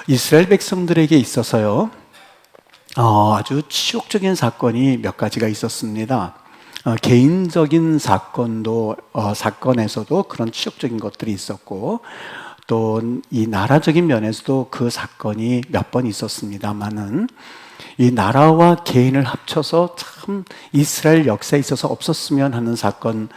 이스라엘 백성들에게 있어서요, 아주 치욕적인 사건이 몇 가지가 있었습니다. 개인적인 사건에서도 그런 치욕적인 것들이 있었고, 또 이 나라적인 면에서도 그 사건이 몇 번 있었습니다만은, 이 나라와 개인을 합쳐서 참 이스라엘 역사에 있어서 없었으면 하는 사건이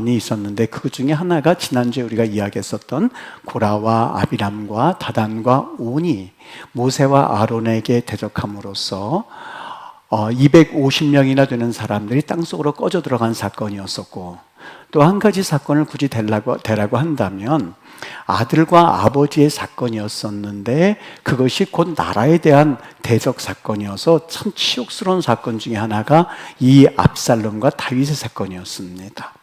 있었는데, 그 중에 하나가 지난주에 우리가 이야기했었던 고라와 아비람과 다단과 온이 모세와 아론에게 대적함으로써 250명이나 되는 사람들이 땅속으로 꺼져 들어간 사건이었었고, 또 한 가지 사건을 굳이 대라고 한다면 아들과 아버지의 사건이었었는데, 그것이 곧 나라에 대한 대적 사건이어서 참 치욕스러운 사건 중에 하나가 이 압살롬과 다윗의 사건이었습니다.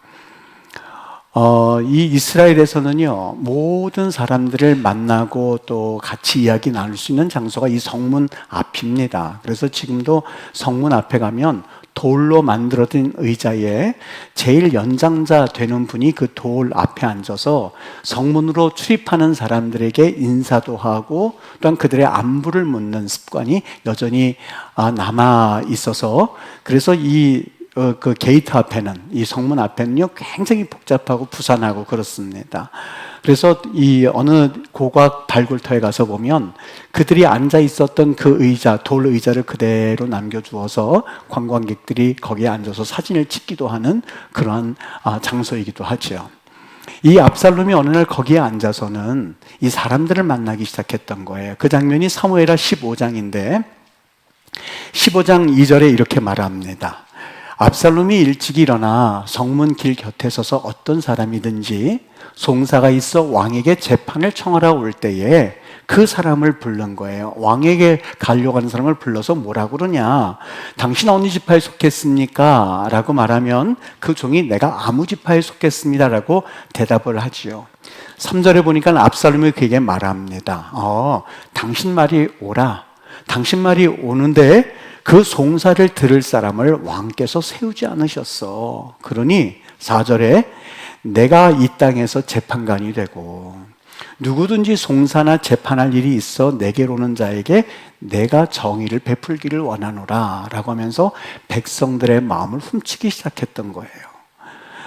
이 이스라엘에서는요, 모든 사람들을 만나고 또 같이 이야기 나눌 수 있는 장소가 이 성문 앞입니다. 그래서 지금도 성문 앞에 가면 돌로 만들어진 의자에 제일 연장자 되는 분이 그 돌 앞에 앉아서 성문으로 출입하는 사람들에게 인사도 하고, 또한 그들의 안부를 묻는 습관이 여전히 남아 있어서, 그래서 그 게이트 앞에는, 이 성문 앞에는요, 굉장히 복잡하고 부산하고 그렇습니다. 그래서 이 어느 고각 발굴터에 가서 보면 그들이 앉아 있었던 그 의자, 돌 의자를 그대로 남겨주어서 관광객들이 거기에 앉아서 사진을 찍기도 하는 그러한 장소이기도 하죠. 이 압살롬이 어느 날 거기에 앉아서는 이 사람들을 만나기 시작했던 거예요. 그 장면이 사무엘하 15장인데 15장 2절에 이렇게 말합니다. 압살롬이 일찍 일어나 성문 길 곁에 서서 어떤 사람이든지 송사가 있어 왕에게 재판을 청하러 올 때에 그 사람을 부른 거예요. 왕에게 가려고 하는 사람을 불러서 뭐라고 그러냐, 당신 어느 지파에 속했습니까? 라고 말하면 그 종이 내가 아무 지파에 속했습니다 라고 대답을 하지요. 3절에 보니까 압살롬이 그에게 말합니다. 당신 말이 오라. 당신 말이 오는데 그 송사를 들을 사람을 왕께서 세우지 않으셨어. 그러니 4절에 내가 이 땅에서 재판관이 되고 누구든지 송사나 재판할 일이 있어 내게로 오는 자에게 내가 정의를 베풀기를 원하노라 라고 하면서 백성들의 마음을 훔치기 시작했던 거예요.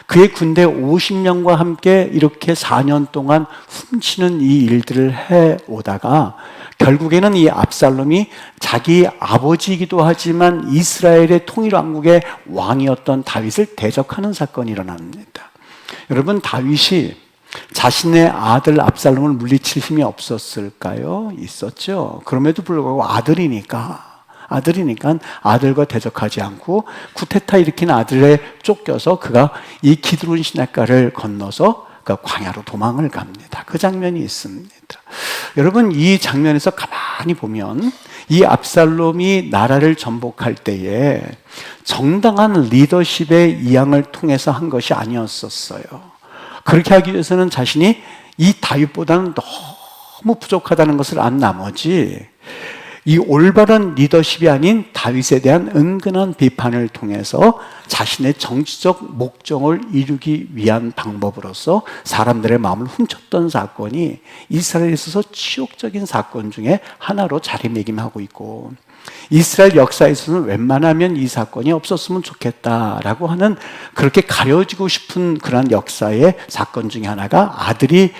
그의 군대 50명과 함께 이렇게 4년 동안 훔치는 이 일들을 해오다가 결국에는 이 압살롬이 자기 아버지이기도 하지만 이스라엘의 통일왕국의 왕이었던 다윗을 대적하는 사건이 일어납니다. 여러분, 다윗이 자신의 아들 압살롬을 물리칠 힘이 없었을까요? 있었죠. 그럼에도 불구하고 아들이니까 아들과 대적하지 않고 쿠데타 일으킨 아들에 쫓겨서 그가 이 기드론 시냇가를 건너서 광야로 도망을 갑니다. 그 장면이 있습니다. 여러분, 이 장면에서 가만히 보면 이 압살롬이 나라를 전복할 때에 정당한 리더십의 이양을 통해서 한 것이 아니었었어요. 그렇게 하기 위해서는 자신이 이 다윗보다는 너무 부족하다는 것을 안 나머지 이 올바른 리더십이 아닌 다윗에 대한 은근한 비판을 통해서 자신의 정치적 목적을 이루기 위한 방법으로서 사람들의 마음을 훔쳤던 사건이 이스라엘에 있어서 치욕적인 사건 중에 하나로 자리매김하고 있고, 이스라엘 역사에서는 웬만하면 이 사건이 없었으면 좋겠다라고 하는, 그렇게 가려지고 싶은 그런 역사의 사건 중에 하나가 아들이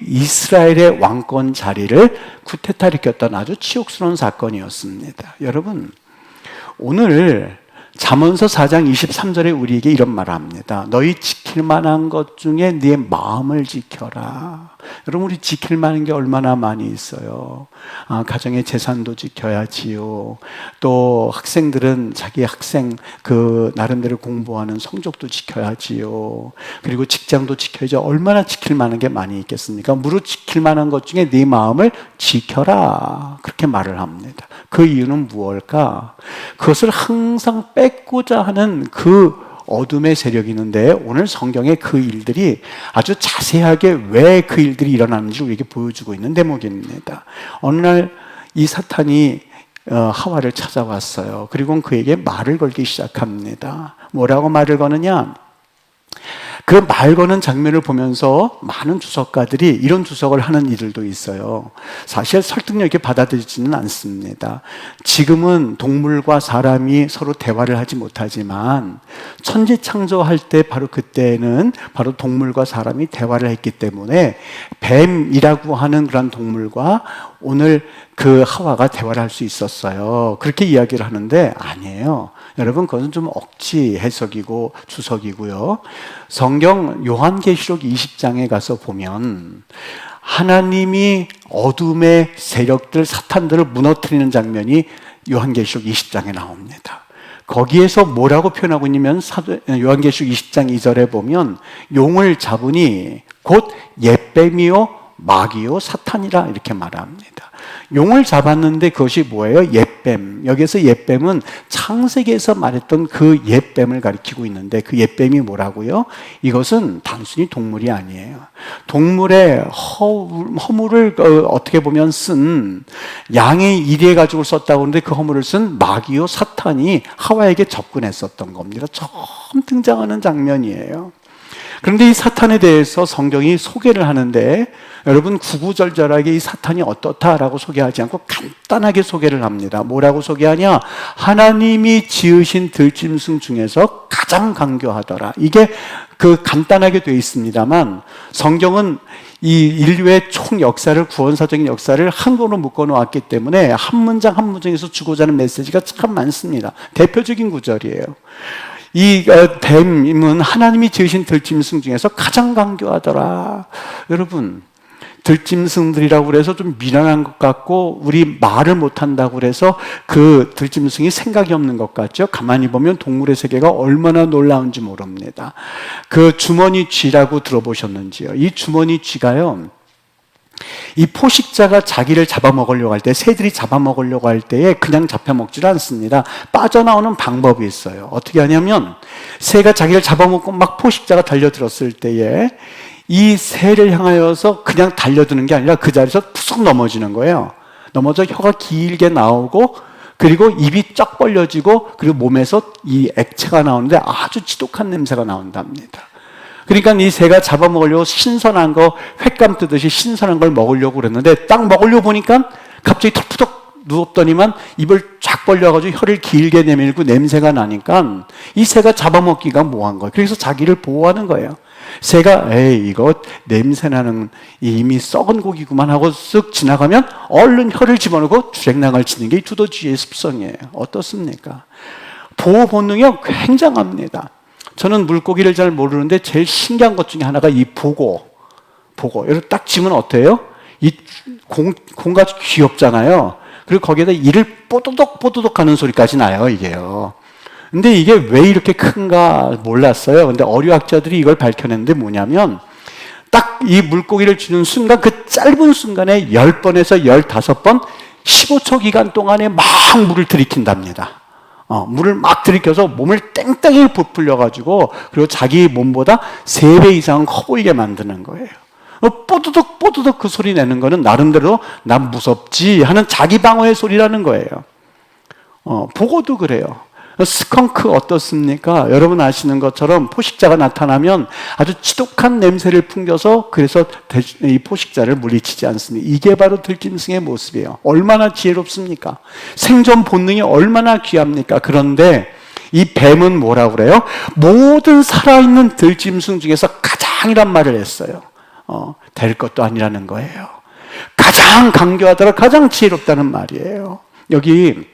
이스라엘의 왕권 자리를 쿠데타일으켰던 아주 치욕스러운 사건이었습니다. 여러분, 오늘 잠언서 4장 23절에 우리에게 이런 말을 합니다. 너희 지킬 만한 것 중에 네 마음을 지켜라. 여러분, 우리 지킬 만한 게 얼마나 많이 있어요. 가정의 재산도 지켜야지요. 또 학생들은 자기 학생 나름대로 공부하는 성적도 지켜야지요. 그리고 직장도 지켜야죠. 얼마나 지킬 만한 게 많이 있겠습니까? 무릇 지킬 만한 것 중에 네 마음을 지켜라. 그렇게 말을 합니다. 그 이유는 무엇일까? 그것을 항상 뺏고자 하는 그 어둠의 세력이 있는데, 오늘 성경에 그 일들이 아주 자세하게 왜 그 일들이 일어나는지 우리에게 보여주고 있는 대목입니다. 어느 날 이 사탄이 하와를 찾아왔어요. 그리고 그에게 말을 걸기 시작합니다. 뭐라고 말을 거느냐? 그 말 거는 장면을 보면서 많은 주석가들이 이런 주석을 하는 이들도 있어요. 사실 설득력 있게 받아들이지는 않습니다. 지금은 동물과 사람이 서로 대화를 하지 못하지만 천지 창조할 때 바로 그때는 바로 동물과 사람이 대화를 했기 때문에 뱀이라고 하는 그런 동물과 오늘 그 하와가 대화를 할 수 있었어요. 그렇게 이야기를 하는데 아니에요. 여러분, 그것은 좀 억지 해석이고 주석이고요. 성경 요한계시록 20장에 가서 보면 하나님이 어둠의 세력들, 사탄들을 무너뜨리는 장면이 요한계시록 20장에 나옵니다. 거기에서 뭐라고 표현하고 있냐면 요한계시록 20장 2절에 보면 용을 잡으니 곧 옛뱀이요 마귀요 사탄이라 이렇게 말합니다. 용을 잡았는데 그것이 뭐예요? 옛뱀. 여기서 옛뱀은 창세기에서 말했던 그 옛뱀을 가리키고 있는데 그 옛뱀이 뭐라고요? 이것은 단순히 동물이 아니에요. 동물의 허물을 어떻게 보면 쓴 양의 이리에 가지고 썼다고 하는데 그 허물을 쓴 마귀요 사탄이 하와에게 접근했었던 겁니다. 처음 등장하는 장면이에요. 그런데 이 사탄에 대해서 성경이 소개를 하는데 여러분 구구절절하게 이 사탄이 어떻다라고 소개하지 않고 간단하게 소개를 합니다. 뭐라고 소개하냐? 하나님이 지으신 들짐승 중에서 가장 강교하더라. 이게 그 간단하게 되어 있습니다만 성경은 이 인류의 총 역사를, 구원사적인 역사를 한권으로 묶어 놓았기 때문에 한 문장 한 문장에서 주고자 하는 메시지가 참 많습니다. 대표적인 구절이에요. 이 뱀은 하나님이 지으신 들짐승 중에서 가장 강교하더라. 여러분, 들짐승들이라고 그래서 좀 미련한 것 같고 우리 말을 못한다고 그래서 그 들짐승이 생각이 없는 것 같죠? 가만히 보면 동물의 세계가 얼마나 놀라운지 모릅니다. 그 주머니 쥐라고 들어보셨는지요? 이 주머니 쥐가요, 이 포식자가 자기를 잡아먹으려고 할 때, 새들이 잡아먹으려고 할 때에 그냥 잡혀먹질 않습니다. 빠져나오는 방법이 있어요. 어떻게 하냐면 새가 자기를 잡아먹고 막 포식자가 달려들었을 때에 이 새를 향하여서 그냥 달려드는 게 아니라 그 자리에서 푸석 넘어지는 거예요. 넘어져 혀가 길게 나오고 그리고 입이 쫙 벌려지고 그리고 몸에서 이 액체가 나오는데 아주 지독한 냄새가 나온답니다. 그러니까 이 새가 잡아먹으려고 신선한 거, 횟감 뜨듯이 신선한 걸 먹으려고 그랬는데 딱 먹으려고 보니까 갑자기 턱푸덕 누웠더니만 입을 쫙 벌려가지고 혀를 길게 내밀고 냄새가 나니까 이 새가 잡아먹기가 뭐한 거예요. 그래서 자기를 보호하는 거예요. 새가 에이 이거 냄새나는 이미 썩은 고기구만 하고 쓱 지나가면 얼른 혀를 집어넣고 주랭랑을 치는 게 이 두더지의 습성이에요. 어떻습니까? 보호 본능이 굉장합니다. 저는 물고기를 잘 모르는데 제일 신기한 것 중에 하나가 이 보고 이렇게 딱 지면 어때요? 이 공가 귀엽잖아요. 그리고 거기에다 이를 뽀드덕 하는 소리까지 나요, 이게요. 근데 이게 왜 이렇게 큰가 몰랐어요. 근데 어류학자들이 이걸 밝혀냈는데 뭐냐면 딱 이 물고기를 주는 순간 그 짧은 순간에 10번에서 15번 15초 기간 동안에 막 물을 들이킨답니다. 물을 막 들이켜서 몸을 땡땡이 부풀려가지고 그리고 자기 몸보다 3배 이상 커 보이게 만드는 거예요. 뽀드득 그 소리 내는 거는 나름대로 난 무섭지 하는 자기 방어의 소리라는 거예요. 보고도 그래요. 스컹크 어떻습니까? 여러분 아시는 것처럼 포식자가 나타나면 아주 지독한 냄새를 풍겨서 그래서 이 포식자를 물리치지 않습니다. 이게 바로 들짐승의 모습이에요. 얼마나 지혜롭습니까? 생존 본능이 얼마나 귀합니까? 그런데 이 뱀은 뭐라고 그래요? 모든 살아있는 들짐승 중에서 가장이란 말을 했어요. 될 것도 아니라는 거예요. 가장 강교하더라, 가장 지혜롭다는 말이에요. 여기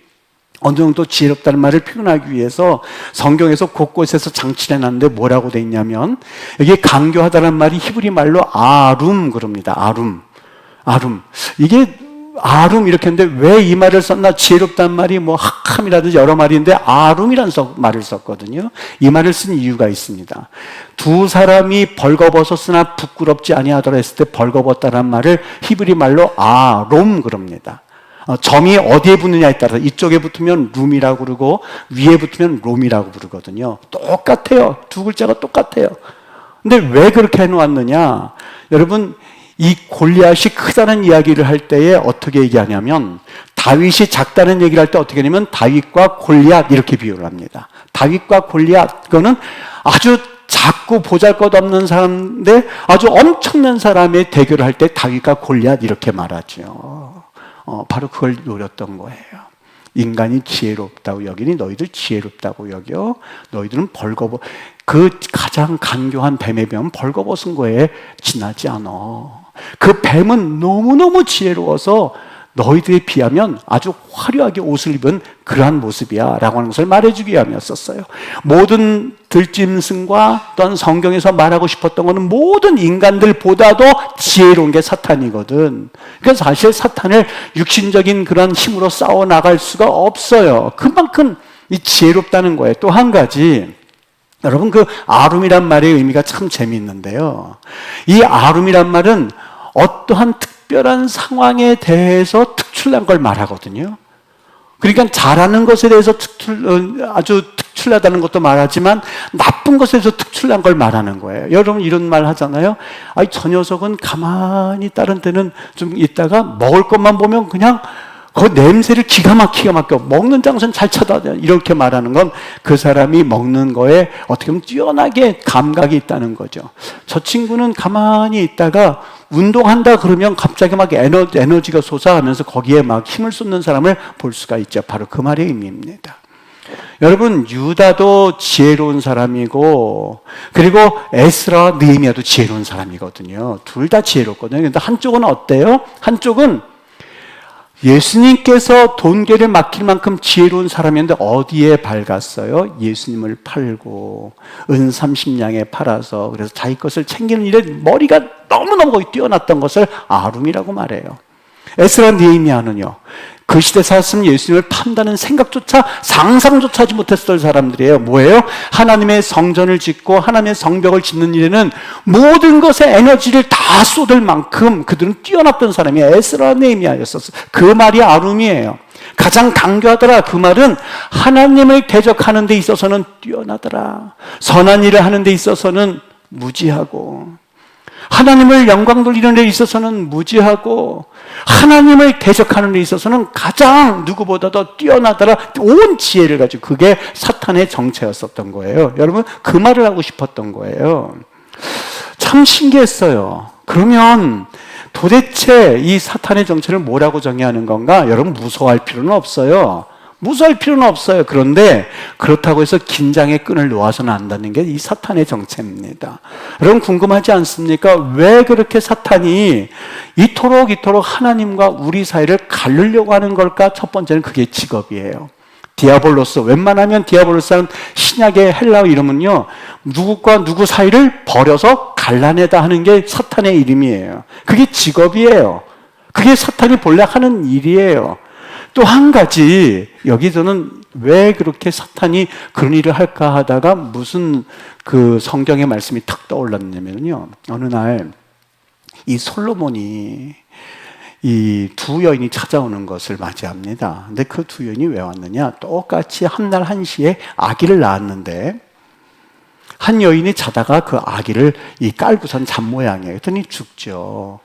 어느 정도 지혜롭다는 말을 표현하기 위해서 성경에서 곳곳에서 장치를 해놨는데 뭐라고 돼 있냐면 여기 강교하다는 말이 히브리 말로 아룸 그럽니다. 아룸. 이게 아룸 이렇게 했는데 왜 이 말을 썼나? 지혜롭다는 말이 뭐 학함이라든지 여러 말인데 아룸이라는 말을 썼거든요. 이 말을 쓴 이유가 있습니다. 두 사람이 벌거벗었으나 부끄럽지 아니하더라 했을 때 벌거벗다는 말을 히브리 말로 아롬 그럽니다. 점이 어디에 붙느냐에 따라서 이쪽에 붙으면 룸이라고 그러고 위에 붙으면 롬이라고 부르거든요. 똑같아요. 두 글자가 똑같아요. 근데 왜 그렇게 해놓았느냐? 여러분 이 골리앗이 크다는 이야기를 할 때에 어떻게 얘기하냐면 다윗이 작다는 얘기를 할 때 어떻게 하냐면 다윗과 골리앗 이렇게 비유를 합니다. 다윗과 골리앗 그거는 아주 작고 보잘것없는 사람인데 아주 엄청난 사람의 대결을 할 때 다윗과 골리앗 이렇게 말하죠. 바로 그걸 노렸던 거예요. 인간이 지혜롭다고 여기니 너희들 지혜롭다고 여겨. 너희들은 그 가장 간교한 뱀의 병은 벌거벗은 거에 지나지 않아. 그 뱀은 너무너무 지혜로워서 너희들에 비하면 아주 화려하게 옷을 입은 그러한 모습이야 라고 하는 것을 말해주기 위함이었었어요. 모든 들짐승과 또한 성경에서 말하고 싶었던 것은 모든 인간들보다도 지혜로운 게 사탄이거든. 그래서 사실 사탄을 육신적인 그런 힘으로 싸워 나갈 수가 없어요. 그만큼 이 지혜롭다는 거예요. 또 한 가지, 여러분 그 아룸이란 말의 의미가 참 재미있는데요. 이 아룸이란 말은 어떠한 특별한 상황에 대해서 특출난 걸 말하거든요. 그러니까 잘하는 것에 대해서 아주 특출나다는 것도 말하지만 나쁜 것에 대해서 특출난 걸 말하는 거예요. 여러분 이런 말 하잖아요. 아니 저 녀석은 가만히 다른 때는 좀 있다가 먹을 것만 보면 그냥 그 냄새를 기가 막혀 먹는 장소는 잘 찾아야 이렇게 말하는 건 그 사람이 먹는 거에 어떻게 보면 뛰어나게 감각이 있다는 거죠. 저 친구는 가만히 있다가 운동한다 그러면 갑자기 막 에너지가 솟아가면서 거기에 막 힘을 쏟는 사람을 볼 수가 있죠. 바로 그 말의 의미입니다. 여러분 유다도 지혜로운 사람이고 그리고 에스라 느헤미야도 지혜로운 사람이거든요. 둘 다 지혜롭거든요. 근데 한쪽은 어때요? 한쪽은 예수님께서 돈계를 맡길 만큼 지혜로운 사람이었는데 어디에 밝았어요? 예수님을 팔고 은 30냥에 팔아서 그래서 자기 것을 챙기는 일에 머리가 너무너무 뛰어났던 것을 아룸이라고 말해요. 에스라 느헤미야는요. 그 시대 살았으면 예수님을 판다는 생각조차 상상조차 하지 못했을 사람들이에요. 뭐예요? 하나님의 성전을 짓고 하나님의 성벽을 짓는 일에는 모든 것에 에너지를 다 쏟을 만큼 그들은 뛰어났던 사람이 에스라 느헤미야였었어요. 그 말이 아룸이에요. 가장 강조하더라. 그 말은 하나님을 대적하는 데 있어서는 뛰어나더라. 선한 일을 하는 데 있어서는 무지하고 하나님을 영광 돌리는 데 있어서는 무지하고 하나님을 대적하는 데 있어서는 가장 누구보다도 뛰어나더라. 온 지혜를 가지고 그게 사탄의 정체였었던 거예요. 여러분 그 말을 하고 싶었던 거예요. 참 신기했어요. 그러면 도대체 이 사탄의 정체를 뭐라고 정의하는 건가? 여러분 무서워할 필요는 없어요. 무서워할 필요는 없어요. 그런데 그렇다고 해서 긴장의 끈을 놓아서는 안 된다는 게 이 사탄의 정체입니다. 여러분 궁금하지 않습니까? 왜 그렇게 사탄이 이토록 하나님과 우리 사이를 가르려고 하는 걸까? 첫 번째는 그게 직업이에요. 디아볼로스, 웬만하면 디아볼로스는 신약의 헬라어 이름은요, 누구과 누구 사이를 버려서 갈라내다 하는 게 사탄의 이름이에요. 그게 직업이에요. 그게 사탄이 본래 하는 일이에요. 또 한 가지, 여기서는 왜 그렇게 사탄이 그런 일을 할까 하다가 무슨 그 성경의 말씀이 탁 떠올랐냐면요. 어느 날 이 솔로몬이 이 두 여인이 찾아오는 것을 맞이합니다. 근데 그 두 여인이 왜 왔느냐? 똑같이 한 날 한시에 아기를 낳았는데 한 여인이 자다가 그 아기를 깔고선 잔 모양이에요. 그랬더니 죽죠.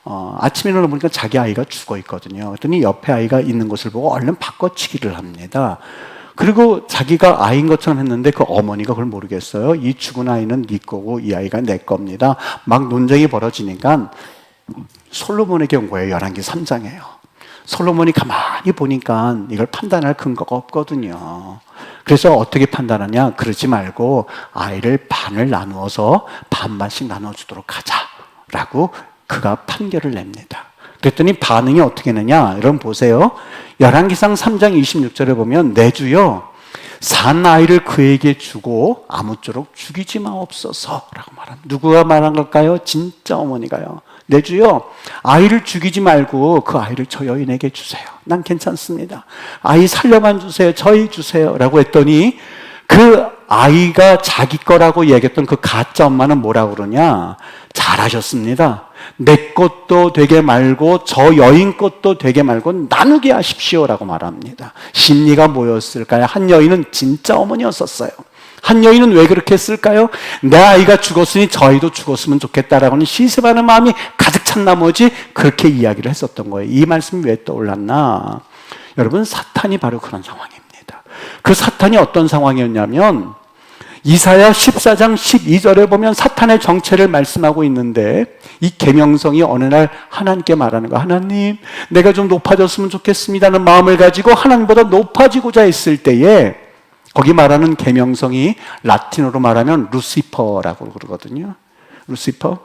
아침에 일어나보니까 자기 아이가 죽어 있거든요. 그랬더니 옆에 아이가 있는 것을 보고 얼른 바꿔치기를 합니다. 그리고 자기가 아이인 것처럼 했는데 그 어머니가 그걸 모르겠어요. 이 죽은 아이는 네 거고 이 아이가 내 겁니다. 막 논쟁이 벌어지니까 솔로몬에게 온 거예요. 열왕기 3장이에요. 솔로몬이 가만히 보니까 이걸 판단할 근거가 없거든요. 그래서 어떻게 판단하냐? 그러지 말고 아이를 반을 나누어서 반반씩 나눠주도록 하자라고 그가 판결을 냅니다. 그랬더니 반응이 어떻게 되느냐? 여러분 보세요. 열왕기상 3장 26절에 보면 내 주여 산 아이를 그에게 주고 아무쪼록 죽이지 마옵소서라고 말합니다. 누구가 말한 걸까요? 진짜 어머니가요. 내 주여 아이를 죽이지 말고 그 아이를 저 여인에게 주세요. 난 괜찮습니다. 아이 살려만 주세요. 저희 주세요. 라고 했더니 그 아이가 자기 거라고 얘기했던 그 가짜 엄마는 뭐라고 그러냐? 잘하셨습니다. 내 것도 되게 말고 저 여인 것도 되게 말고 나누게 하십시오라고 말합니다. 심리가 뭐였을까요? 한 여인은 진짜 어머니였었어요. 한 여인은 왜 그렇게 했을까요? 내 아이가 죽었으니 저희도 죽었으면 좋겠다라고는 시샘하는 마음이 가득 찬 나머지 그렇게 이야기를 했었던 거예요. 이 말씀이 왜 떠올랐나? 여러분 사탄이 바로 그런 상황입니다. 그 사탄이 어떤 상황이었냐면 이사야 14장 12절에 보면 사탄의 정체를 말씀하고 있는데 이 계명성이 어느 날 하나님께 말하는 거야. 하나님, 내가 좀 높아졌으면 좋겠습니다는 마음을 가지고 하나님보다 높아지고자 했을 때에 거기 말하는 계명성이 라틴어로 말하면 루시퍼라고 그러거든요. 루시퍼.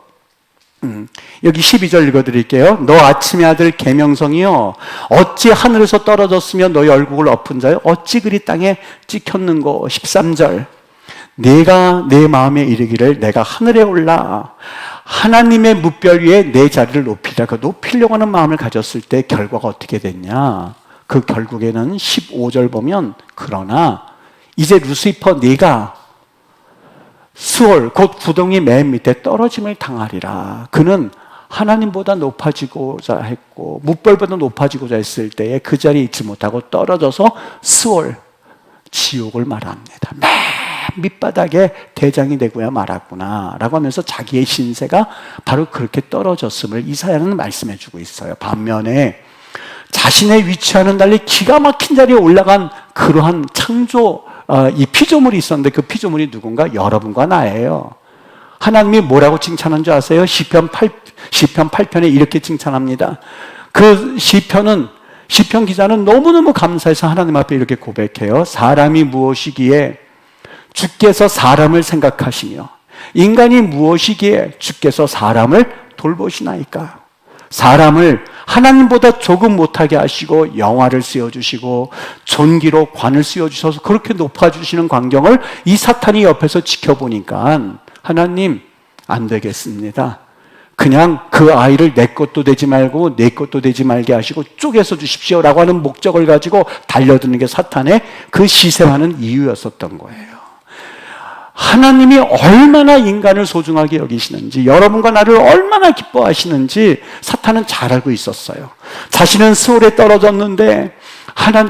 여기 12절 읽어드릴게요. 너 아침의 아들 계명성이요, 어찌 하늘에서 떨어졌으며 너희 얼굴을 엎은 자요, 어찌 그리 땅에 찍혔는고. 13절. 내가 내 마음에 이르기를 내가 하늘에 올라 하나님의 무별 위에 내 자리를 높이라. 그 높이려고 하는 마음을 가졌을 때 결과가 어떻게 됐냐? 그 결국에는 15절 보면 그러나 이제 루시퍼 네가 수월 곧 구덩이 맨 밑에 떨어짐을 당하리라. 그는 하나님보다 높아지고자 했고 무별보다 높아지고자 했을 때에 그 자리에 있지 못하고 떨어져서 수월 지옥을 말합니다. 맨 밑바닥에 대장이 되고야 말았구나 라고 하면서 자기의 신세가 바로 그렇게 떨어졌음을 이사야는 말씀해 주고 있어요. 반면에 자신의 위치와는 달리 기가 막힌 자리에 올라간 그러한 창조 이 피조물이 있었는데 그 피조물이 누군가? 여러분과 나예요. 하나님이 뭐라고 칭찬한 줄 아세요? 시편 8편에 이렇게 칭찬합니다. 그 시편 기자는 너무너무 감사해서 하나님 앞에 이렇게 고백해요. 사람이 무엇이기에 주께서 사람을 생각하시며 인간이 무엇이기에 주께서 사람을 돌보시나이까. 사람을 하나님보다 조금 못하게 하시고 영화를 씌워주시고 존귀로 관을 씌워주셔서 그렇게 높아주시는 광경을 이 사탄이 옆에서 지켜보니까 하나님 안 되겠습니다. 그냥 그 아이를 내 것도 되지 말고 내 것도 되지 말게 하시고 쪼개서 주십시오라고 하는 목적을 가지고 달려드는 게 사탄의 그 시샘하는 이유였었던 거예요. 하나님이 얼마나 인간을 소중하게 여기시는지, 여러분과 나를 얼마나 기뻐하시는지 사탄은 잘 알고 있었어요. 자신은 수월에 떨어졌는데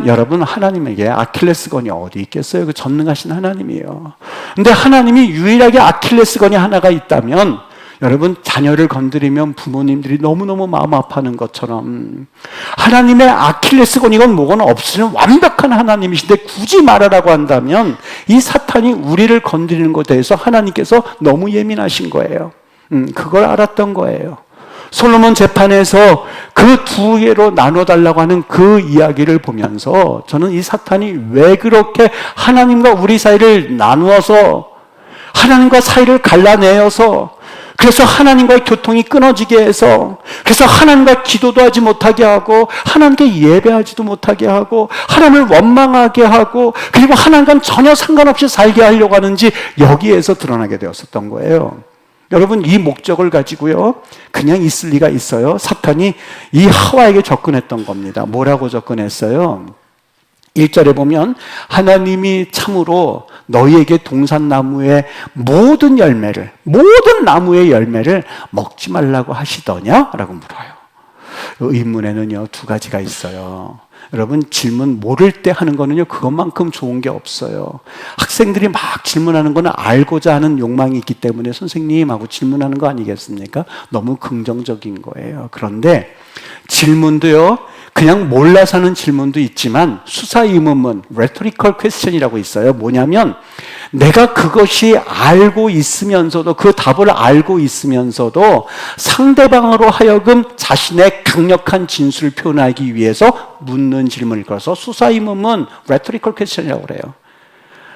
여러분, 하나님에게 아킬레스건이 어디 있겠어요? 그 전능하신 하나님이에요. 근데 하나님이 유일하게 아킬레스건이 하나가 있다면, 여러분, 자녀를 건드리면 부모님들이 너무너무 마음 아파하는 것처럼 하나님의 아킬레스건이건 뭐건 없으면 완벽한 하나님이신데 굳이 말하라고 한다면 이 사탄이 우리를 건드리는 것에 대해서 하나님께서 너무 예민하신 거예요. 그걸 알았던 거예요. 솔로몬 재판에서 그 두 개로 나눠달라고 하는 그 이야기를 보면서 저는 이 사탄이 왜 그렇게 하나님과 우리 사이를 나누어서 하나님과 사이를 갈라내어서 그래서 하나님과의 교통이 끊어지게 해서 그래서 하나님과 기도도 하지 못하게 하고 하나님께 예배하지도 못하게 하고 하나님을 원망하게 하고 그리고 하나님과는 전혀 상관없이 살게 하려고 하는지 여기에서 드러나게 되었었던 거예요. 여러분, 이 목적을 가지고요 그냥 있을 리가 있어요? 사탄이 이 하와에게 접근했던 겁니다. 뭐라고 접근했어요? 1절에 보면 하나님이 참으로 너희에게 동산나무의 모든 나무의 열매를 먹지 말라고 하시더냐? 라고 물어요. 의문에는요 두 가지가 있어요. 여러분, 질문 모를 때 하는 거는요 그것만큼 좋은 게 없어요. 학생들이 막 질문하는 거는 알고자 하는 욕망이 있기 때문에 선생님하고 질문하는 거 아니겠습니까? 너무 긍정적인 거예요. 그런데 질문도요 그냥 몰라서 하는 질문도 있지만 수사의문문, rhetorical question이라고 있어요. 뭐냐면 내가 그것이 알고 있으면서도 그 답을 알고 있으면서도 상대방으로 하여금 자신의 강력한 진술을 표현하기 위해서 묻는 질문을 걸어서 수사의문문, rhetorical question이라고 그래요.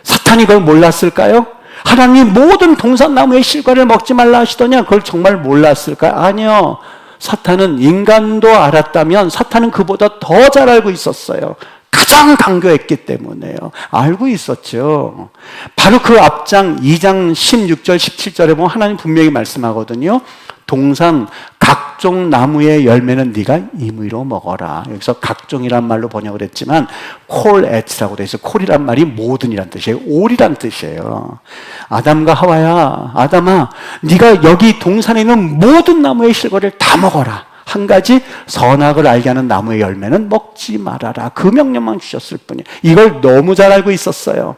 사탄이 그걸 몰랐을까요? 하나님 모든 동산나무의 실과를 먹지 말라 하시더냐? 그걸 정말 몰랐을까요? 아니요. 사탄은 인간도 알았다면 사탄은 그보다 더 잘 알고 있었어요. 가장 강교했기 때문에요. 알고 있었죠. 바로 그 앞장 2장 16절 17절에 보면 하나님 분명히 말씀하거든요. 동산 각종 나무의 열매는 네가 임의로 먹어라. 여기서 각종이란 말로 번역을 했지만 콜에츠라고 돼 있어요. 콜이란 말이 모든이란 뜻이에요. 올이란 뜻이에요. 아담과 하와야, 아담아, 네가 여기 동산에 있는 모든 나무의 실과를 다 먹어라. 한 가지 선악을 알게 하는 나무의 열매는 먹지 말아라. 그 명령만 주셨을 뿐이에요. 이걸 너무 잘 알고 있었어요.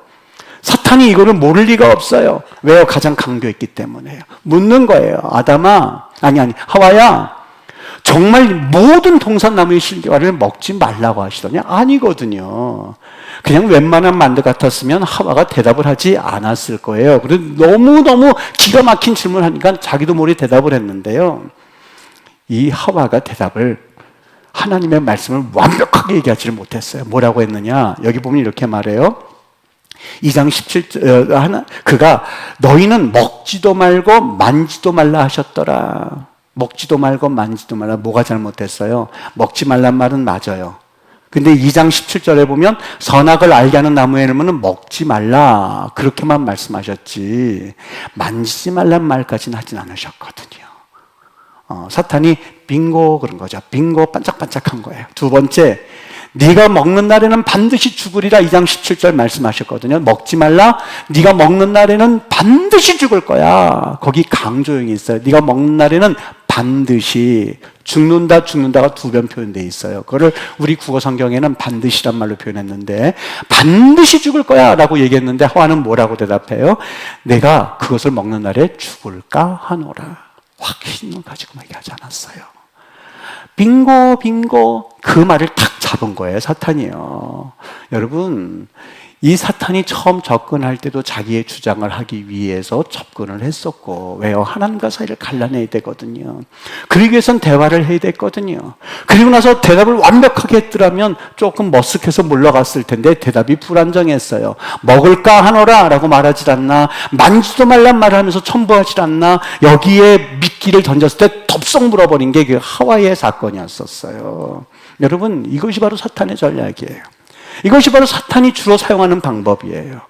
사탄이 이거를 모를 리가 없어요. 왜요? 가장 강조했기 때문에요. 묻는 거예요. 아담아, 하와야, 정말 모든 동산나무의 실과를 먹지 말라고 하시더니 아니거든요. 그냥 웬만한 만두 같았으면 하와가 대답을 하지 않았을 거예요. 그래서 너무너무 기가 막힌 질문을 하니까 자기도 모르게 대답을 했는데요. 이 하와가 대답을 하나님의 말씀을 완벽하게 얘기하지를 못했어요. 뭐라고 했느냐? 여기 보면 이렇게 말해요. 2장 17절 그가 너희는 먹지도 말고 만지도 말라 하셨더라. 먹지도 말고 만지도 말라. 뭐가 잘못됐어요? 먹지 말란 말은 맞아요. 근데 2장 17절에 보면 선악을 알게 하는 나무의 이름은 먹지 말라 그렇게만 말씀하셨지 만지지 말란 말까지는 하진 않으셨거든요. 사탄이 빙고 그런 거죠. 빙고 반짝반짝한 거예요. 두 번째, 네가 먹는 날에는 반드시 죽으리라 2장 17절 말씀하셨거든요. 먹지 말라. 네가 먹는 날에는 반드시 죽을 거야. 거기 강조형이 있어요. 네가 먹는 날에는 반드시 죽는다가 두 번 표현되어 있어요. 그거를 우리 국어 성경에는 반드시란 말로 표현했는데 반드시 죽을 거야 라고 얘기했는데 하와는 뭐라고 대답해요? 내가 그것을 먹는 날에 죽을까 하노라. 확신을 가지고 얘기하지 않았어요. 빙고 그 말을 탁 잡은 거예요, 사탄이요. 여러분, 이 사탄이 처음 접근할 때도 자기의 주장을 하기 위해서 접근을 했었고, 왜요? 하나님과 사이를 갈라내야 되거든요. 그러기 위해선 대화를 해야 됐거든요. 그리고 나서 대답을 완벽하게 했더라면 조금 머쓱해서 물러갔을 텐데 대답이 불안정했어요. 먹을까 하노라 라고 말하지 않나, 만지도 말란 말을 하면서 첨부하지 않나, 여기에 미끼를 던졌을 때 덥석 물어버린 게 그 하와의 사건이었었어요. 여러분, 이것이 바로 사탄의 전략이에요. 이것이 바로 사탄이 주로 사용하는 방법이에요.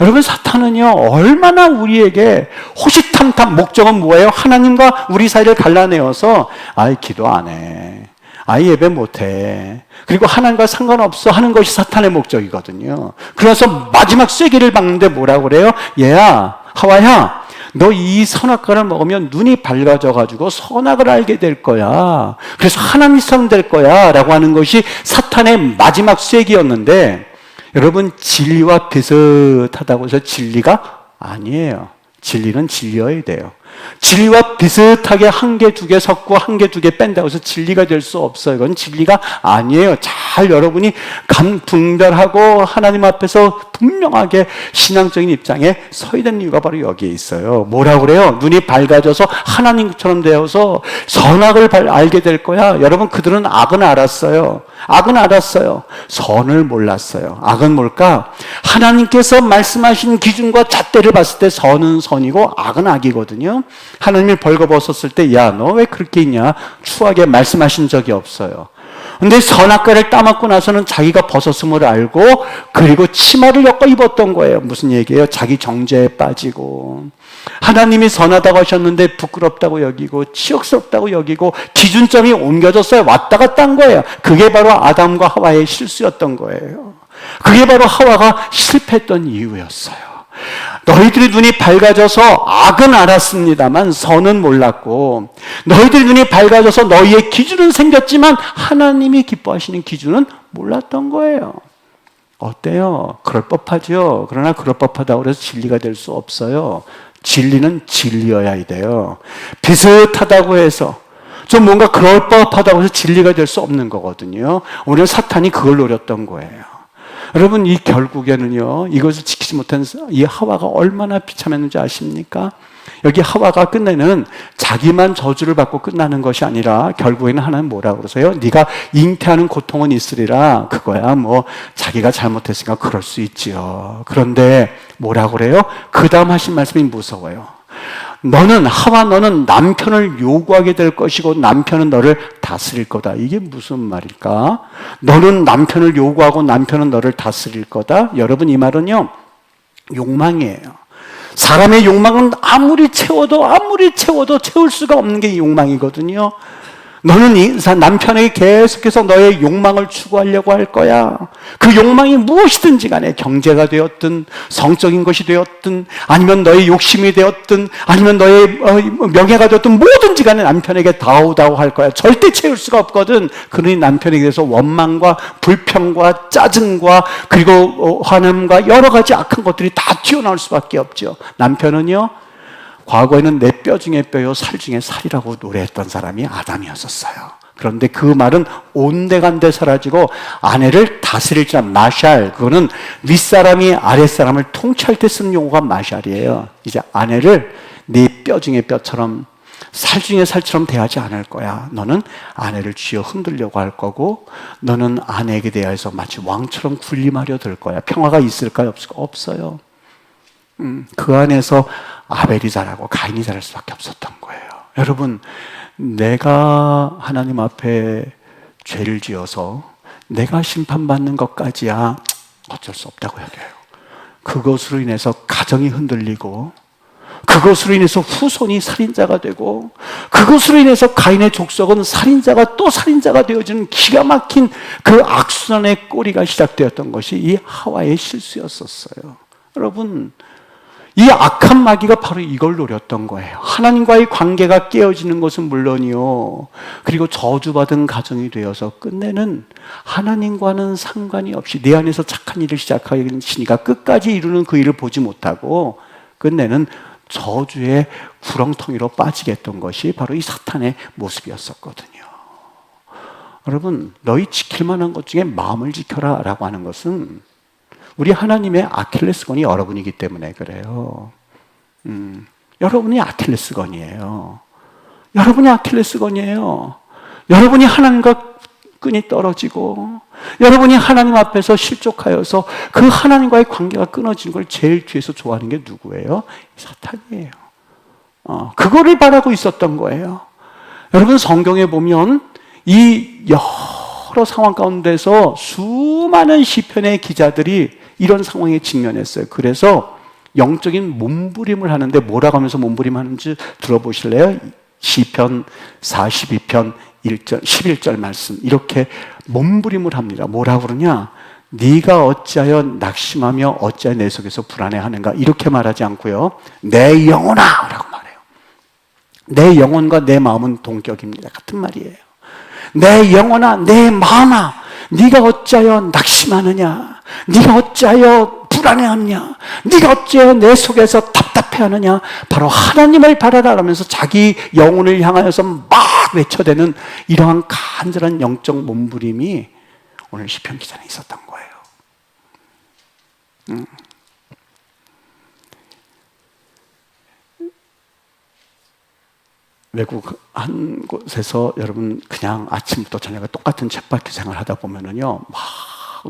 여러분, 사탄은요 얼마나 우리에게 호시탐탐, 목적은 뭐예요? 하나님과 우리 사이를 갈라내어서 아이 기도 안 해, 아이 예배 못해, 그리고 하나님과 상관없어 하는 것이 사탄의 목적이거든요. 그래서 마지막 쐐기를 박는데 뭐라고 그래요? 얘야, 하와야, 너 이 선악과를 먹으면 눈이 밝아져가지고 선악을 알게 될 거야. 그래서 하나님 사람 될 거야 라고 하는 것이 사탄의 마지막 쐐기였는데, 여러분, 진리와 비슷하다고 해서 진리가 아니에요. 진리는 진리여야 돼요. 진리와 비슷하게 한 개, 두 개 섞고 한 개, 두 개 뺀다고 해서 진리가 될 수 없어요. 이건 진리가 아니에요. 잘 여러분이 분별하고 하나님 앞에서 분명하게 신앙적인 입장에 서야 되는 이유가 바로 여기에 있어요. 뭐라고 그래요? 눈이 밝아져서 하나님처럼 되어서 선악을 알게 될 거야. 여러분, 그들은 악은 알았어요. 악은 알았어요. 선을 몰랐어요. 악은 뭘까? 하나님께서 말씀하신 기준과 잣대를 봤을 때 선은 선이고 악은 악이거든요. 하나님이 벌거벗었을 때 야, 너 왜 그렇게 있냐? 추하게 말씀하신 적이 없어요. 근데 선악과를 따먹고 나서는 자기가 벗었음을 알고 그리고 치마를 엮어 입었던 거예요. 무슨 얘기예요? 자기 정죄에 빠지고, 하나님이 선하다고 하셨는데 부끄럽다고 여기고 치욕스럽다고 여기고 기준점이 옮겨졌어요. 왔다 갔다 한 거예요. 그게 바로 아담과 하와의 실수였던 거예요. 그게 바로 하와가 실패했던 이유였어요. 너희들의 눈이 밝아져서 악은 알았습니다만 선은 몰랐고, 너희들의 눈이 밝아져서 너희의 기준은 생겼지만 하나님이 기뻐하시는 기준은 몰랐던 거예요. 어때요? 그럴 법하죠. 그러나 그럴 법하다고 해서 진리가 될 수 없어요. 진리는 진리여야 돼요. 비슷하다고 해서 좀 뭔가 그럴 법하다고 해서 진리가 될 수 없는 거거든요. 오늘 사탄이 그걸 노렸던 거예요. 여러분, 이 결국에는요, 이것을 지키지 못한 이 하와가 얼마나 비참했는지 아십니까? 여기 하와가 끝내는 자기만 저주를 받고 끝나는 것이 아니라 결국에는 하나님 뭐라고 그러세요? 네가 잉태하는 고통은 있으리라. 그거야 뭐 자기가 잘못했으니까 그럴 수 있지요. 그런데 뭐라고 그래요? 그 다음 하신 말씀이 무서워요. 하와 너는 남편을 요구하게 될 것이고 남편은 너를 다스릴 거다. 이게 무슨 말일까? 너는 남편을 요구하고 남편은 너를 다스릴 거다. 여러분, 이 말은요, 욕망이에요. 사람의 욕망은 아무리 채워도 채울 수가 없는 게 욕망이거든요. 너는 이 남편에게 계속해서 너의 욕망을 추구하려고 할 거야. 그 욕망이 무엇이든지 간에 경제가 되었든 성적인 것이 되었든 아니면 너의 욕심이 되었든 아니면 너의 명예가 되었든 뭐든지 간에 남편에게 다오다오 할 거야. 절대 채울 수가 없거든. 그러니 남편에게 대해서 원망과 불평과 짜증과 그리고 화남과 여러 가지 악한 것들이 다 튀어나올 수밖에 없죠. 남편은요, 과거에는 내 뼈 중에 뼈요 살 중에 살이라고 노래했던 사람이 아담이었었어요. 그런데 그 말은 온데간데 사라지고 아내를 다스릴 자 마샬, 그거는 윗사람이 아랫사람을 통치할 때 쓰는 용어가 마샬이에요. 이제 아내를 네 뼈 중에 뼈처럼 살 중에 살처럼 대하지 않을 거야. 너는 아내를 쥐어 흔들려고 할 거고, 너는 아내에게 대해서 마치 왕처럼 군림하려 들 거야. 평화가 있을까요? 없을까요? 없어요. 그 안에서 아벨이 자라고 가인이 자랄 수밖에 없었던 거예요. 여러분, 내가 하나님 앞에 죄를 지어서 내가 심판받는 것까지야 어쩔 수 없다고 여겨요. 그것으로 인해서 가정이 흔들리고, 그것으로 인해서 후손이 살인자가 되고, 그것으로 인해서 가인의 족속은 살인자가 또 살인자가 되어지는 기가 막힌 그 악순환의 꼬리가 시작되었던 것이 이 하와의 실수였었어요. 여러분, 이 악한 마귀가 바로 이걸 노렸던 거예요. 하나님과의 관계가 깨어지는 것은 물론이요, 그리고 저주받은 가정이 되어서 끝내는 하나님과는 상관이 없이 내 안에서 착한 일을 시작하시니까 끝까지 이루는 그 일을 보지 못하고 끝내는 저주의 구렁텅이로 빠지게 했던 것이 바로 이 사탄의 모습이었었거든요. 여러분, 너희 지킬 만한 것 중에 마음을 지켜라 라고 하는 것은 우리 하나님의 아킬레스건이 여러분이기 때문에 그래요. 여러분이 아킬레스건이에요. 여러분이 아킬레스건이에요. 여러분이 하나님과 끈이 떨어지고, 여러분이 하나님 앞에서 실족하여서 그 하나님과의 관계가 끊어지는 걸 제일 뒤에서 좋아하는 게 누구예요? 사탄이에요. 그거를 바라고 있었던 거예요. 여러분, 성경에 보면 이 여러 상황 가운데서 수많은 시편의 기자들이 이런 상황에 직면했어요. 그래서 영적인 몸부림을 하는데 뭐라고 하면서 몸부림하는지 들어보실래요? 시편 42편 1절, 11절 말씀, 이렇게 몸부림을 합니다. 뭐라고 그러냐? 네가 어찌하여 낙심하며 어찌하여 내 속에서 불안해하는가? 이렇게 말하지 않고요, 내 영혼아 라고 말해요. 내 영혼과 내 마음은 동격입니다. 같은 말이에요. 내 영혼아, 내 마음아, 네가 어찌하여 낙심하느냐? 네가 어찌하여 불안해하느냐? 네가 어찌하여 내 속에서 답답해하느냐? 바로 하나님을 바라라 하면서 자기 영혼을 향하여서 막 외쳐대는 이러한 간절한 영적 몸부림이 오늘 시편 기자는 있었던 거예요. 외국 한 곳에서 여러분 그냥 아침부터 저녁에 똑같은 쳇바퀴 생활 하다 보면은요, 막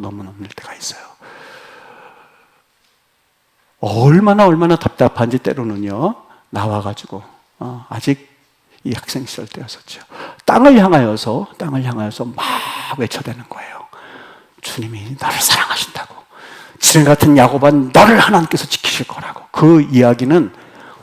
너무 넘릴 때가 있어요. 얼마나 답답한지 때로는요, 나와가지고 아직 이 학생 시절 때였었죠. 땅을 향하여서 막 외쳐대는 거예요. 주님이 나를 사랑하신다고, 지금 같은 야곱은 너를 하나님께서 지키실 거라고. 그 이야기는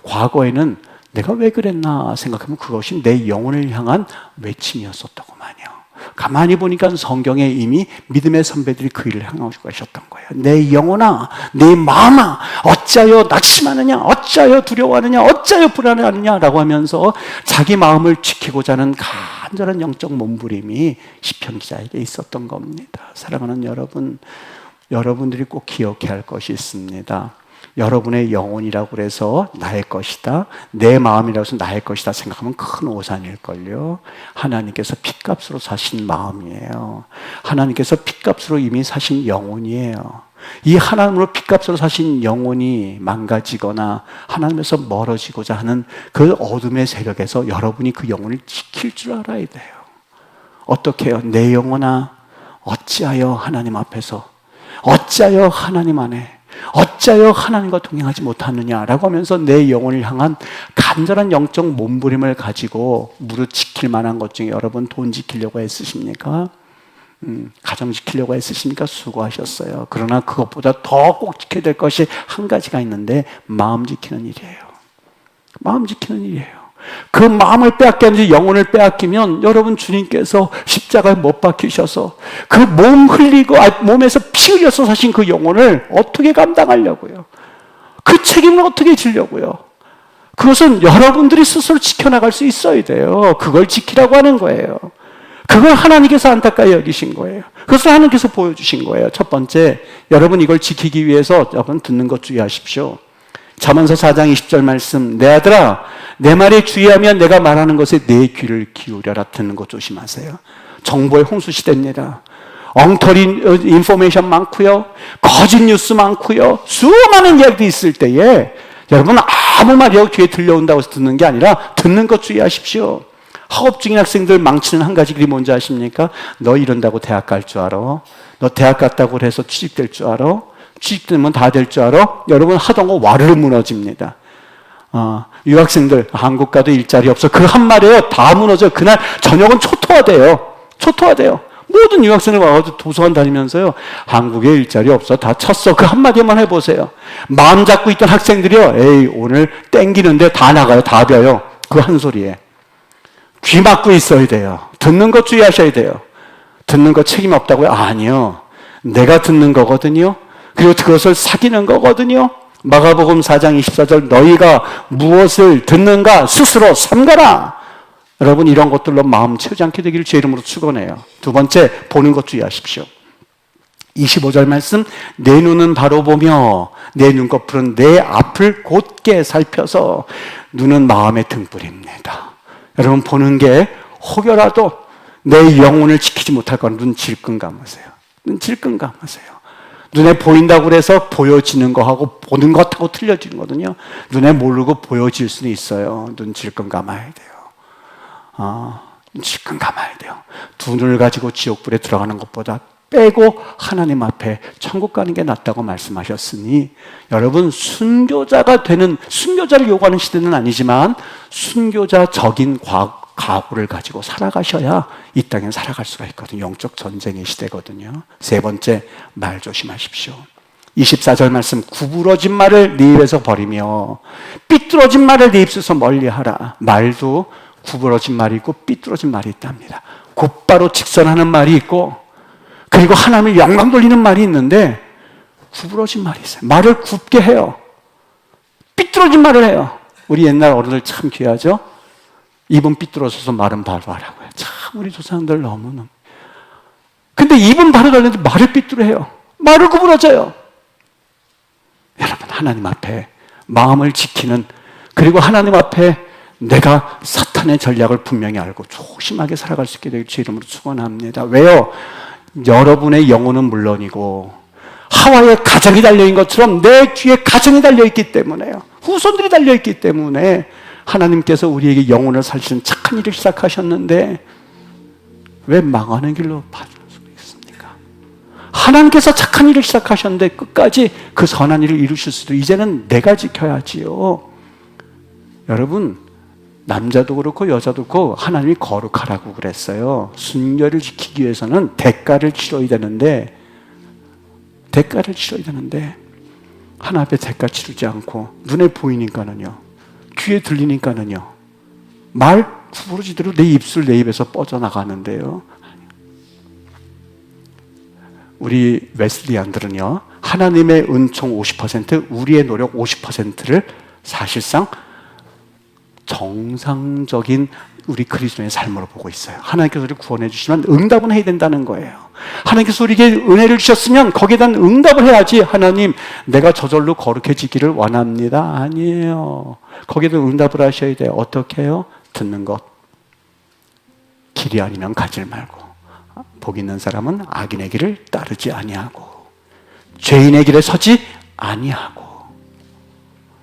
과거에는 내가 왜 그랬나 생각하면 그것이 내 영혼을 향한 외침이었었더구만요. 가만히 보니까 성경에 이미 믿음의 선배들이 그 일을 향하고 계셨던 거예요. 내 영혼아, 내 마음아, 어찌하여 낙심하느냐, 어찌하여 두려워하느냐, 어찌하여 불안해하느냐 라고 하면서 자기 마음을 지키고자 하는 간절한 영적 몸부림이 시편 기자에게 있었던 겁니다. 사랑하는 여러분, 여러분들이 꼭 기억해야 할 것이 있습니다. 여러분의 영혼이라고 해서 나의 것이다, 내 마음이라고 해서 나의 것이다 생각하면 큰 오산일걸요. 하나님께서 핏값으로 사신 마음이에요. 하나님께서 핏값으로 이미 사신 영혼이에요. 이 하나님으로 핏값으로 사신 영혼이 망가지거나 하나님에서 멀어지고자 하는 그 어둠의 세력에서 여러분이 그 영혼을 지킬 줄 알아야 돼요. 어떻게 해요? 내 영혼아, 어찌하여 하나님 앞에서, 어찌하여 하나님 안에, 어찌하여 하나님과 동행하지 못하느냐라고 하면서 내 영혼을 향한 간절한 영적 몸부림을 가지고 무릇 지킬 만한 것 중에 여러분 돈 지키려고 애쓰십니까? 가정 지키려고 애쓰십니까? 수고하셨어요. 그러나 그것보다 더 꼭 지켜야 될 것이 한 가지가 있는데 마음 지키는 일이에요. 마음 지키는 일이에요. 그 마음을 빼앗기는지 영혼을 빼앗기면 여러분 주님께서 십자가에 못 박히셔서 그 몸 흘리고 몸에서 피 흘려서 사신 그 영혼을 어떻게 감당하려고요? 그 책임을 어떻게 지려고요? 그것은 여러분들이 스스로 지켜나갈 수 있어야 돼요. 그걸 지키라고 하는 거예요. 그걸 하나님께서 안타까이 여기신 거예요. 그것을 하나님께서 보여주신 거예요. 첫 번째, 여러분 이걸 지키기 위해서 여러분 듣는 것 주의하십시오. 잠언서 4장 20절 말씀, 내 아들아 내 말에 주의하면 내가 말하는 것에 내 귀를 기울여라. 듣는 것 조심하세요. 정보의 홍수 시대입니다. 엉터리 인포메이션 많고요, 거짓 뉴스 많고요, 수많은 이야기도 있을 때에 여러분 아무 말이라도 귀에 들려온다고 해서 듣는 게 아니라 듣는 것 주의하십시오. 학업 중인 학생들 망치는 한 가지 길이 뭔지 아십니까? 너 이런다고 대학 갈 줄 알아? 너 대학 갔다고 해서 취직될 줄 알아? 취직되면 다 될 줄 알아? 여러분 하던 거 와르르 무너집니다. 유학생들 한국 가도 일자리 없어, 그 한마디에요 다 무너져. 그날 저녁은 초토화돼요. 초토화돼요. 모든 유학생들 와서 도서관 다니면서요, 한국에 일자리 없어, 다 쳤어, 그 한마디만 해보세요. 마음 잡고 있던 학생들이요, 에이 오늘 땡기는데 다 나가요, 다 벼요. 그 한 소리에 귀 막고 있어야 돼요. 듣는 것 주의하셔야 돼요. 듣는 거 책임 없다고요? 아니요, 내가 듣는 거거든요. 그리고 그것을 사귀는 거거든요. 마가복음 4장 24절, 너희가 무엇을 듣는가 스스로 삼가라. 여러분 이런 것들로 마음 채우지 않게 되기를 주의 이름으로 축원해요. 두 번째, 보는 것 주의하십시오. 25절 말씀, 내 눈은 바로 보며 내 눈꺼풀은 내 앞을 곧게 살펴서 눈은 마음의 등불입니다. 여러분 보는 게 혹여라도 내 영혼을 지키지 못할 건 눈 질끈 감으세요. 눈 질끈 감으세요. 눈에 보인다고 해서 보여지는 거하고 보는 것하고 틀려지는 거거든요. 눈에 모르고 보여질 수는 있어요. 눈 질끈 감아야 돼요. 질끈 감아야 돼요. 두 눈을 가지고 지옥불에 들어가는 것보다 빼고 하나님 앞에 천국 가는 게 낫다고 말씀하셨으니, 여러분 순교자가 되는, 순교자를 요구하는 시대는 아니지만 순교자적인 각오를 가지고 살아가셔야 이 땅에 살아갈 수가 있거든요. 영적 전쟁의 시대거든요. 세 번째, 말 조심하십시오. 24절 말씀, 구부러진 말을 네 입에서 버리며 삐뚤어진 말을 네 입에서 멀리하라. 말도 구부러진 말이 있고 삐뚤어진 말이 있답니다. 곧바로 직선하는 말이 있고, 그리고 하나님을 영광 돌리는 말이 있는데 구부러진 말이 있어요. 말을 굽게 해요. 삐뚤어진 말을 해요. 우리 옛날 어른들 참 귀하죠. 입은 삐뚤어져서 말은 바로 하라고요. 참 우리 조상들 너무너무. 근데 입은 바로 달렸는데 말을 삐뚤어해요. 말을 구부러져요. 여러분 하나님 앞에 마음을 지키는, 그리고 하나님 앞에 내가 사탄의 전략을 분명히 알고 조심하게 살아갈 수 있게 되길 주 이름으로 축원합니다. 왜요? 여러분의 영혼은 물론이고 하와의 가정이 달려있는 것처럼 내 뒤에 가정이 달려있기 때문에요. 후손들이 달려있기 때문에 하나님께서 우리에게 영혼을 살리는 착한 일을 시작하셨는데 왜 망하는 길로 빠졌습니까? 하나님께서 착한 일을 시작하셨는데 끝까지 그 선한 일을 이루실 수도 이제는 내가 지켜야지요. 여러분 남자도 그렇고 여자도 그렇고 하나님이 거룩하라고 그랬어요. 순결을 지키기 위해서는 대가를 치러야 되는데 하나 앞에 대가 치르지 않고 눈에 보이니까는요, 귀에 들리니까는요, 말 구부러지대로 내 입술 내 입에서 뻗어나가는데요. 우리 웨슬리안들은요, 하나님의 은총 50%, 우리의 노력 50%를 사실상 정상적인 우리 그리스도인의 삶으로 보고 있어요. 하나님께서 우리를 구원해 주시면 응답은 해야 된다는 거예요. 하나님께서 우리에게 은혜를 주셨으면 거기에 대한 응답을 해야지, 하나님 내가 저절로 거룩해지기를 원합니다, 아니에요. 거기에 대한 응답을 하셔야 돼요. 어떻게 해요? 듣는 것. 길이 아니면 가지 말고, 복 있는 사람은 악인의 길을 따르지 아니하고 죄인의 길에 서지 아니하고.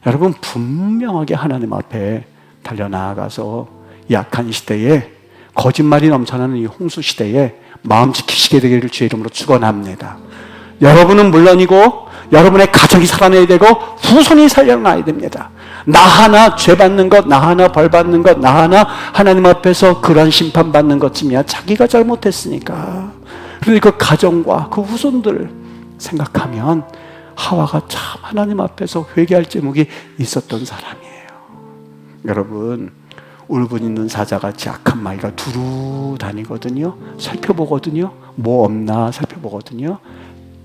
여러분 분명하게 하나님 앞에 달려나아가서 약한 시대에, 거짓말이 넘쳐나는 이 홍수 시대에 마음 지키시게 되기를 주의 이름으로 축원합니다. 여러분은 물론이고 여러분의 가정이 살아내야 되고 후손이 살려나야 됩니다. 나 하나 죄 받는 것, 나 하나 벌 받는 것, 나 하나 하나님 앞에서 그런 심판 받는 것쯤이야. 자기가 잘못했으니까. 그런데 그 가정과 그 후손들 생각하면 하와가 참 하나님 앞에서 회개할 제목이 있었던 사람이에요. 여러분 울분 있는 사자같이 악한 마귀가 두루 다니거든요. 살펴보거든요. 뭐 없나 살펴보거든요.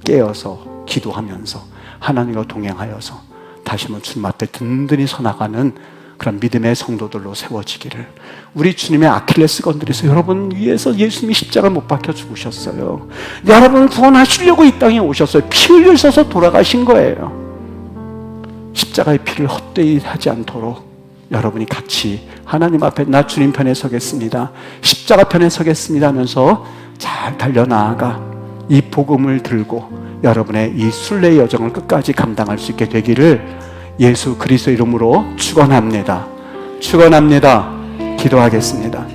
깨어서 기도하면서 하나님과 동행하여서 다시 한번 주님 앞에 든든히 서나가는 그런 믿음의 성도들로 세워지기를. 우리 주님의 아킬레스건들에서 여러분 위해서 예수님이 십자가를 못 박혀 죽으셨어요. 여러분을 구원하시려고 이 땅에 오셨어요. 피 흘리셔서 돌아가신 거예요. 십자가의 피를 헛되이 하지 않도록 여러분이 같이 하나님 앞에 나 주님 편에 서겠습니다, 십자가 편에 서겠습니다 하면서 잘 달려나아가 이 복음을 들고 여러분의 이 순례의 여정을 끝까지 감당할 수 있게 되기를 예수 그리스도 이름으로 축원합니다. 축원합니다. 기도하겠습니다.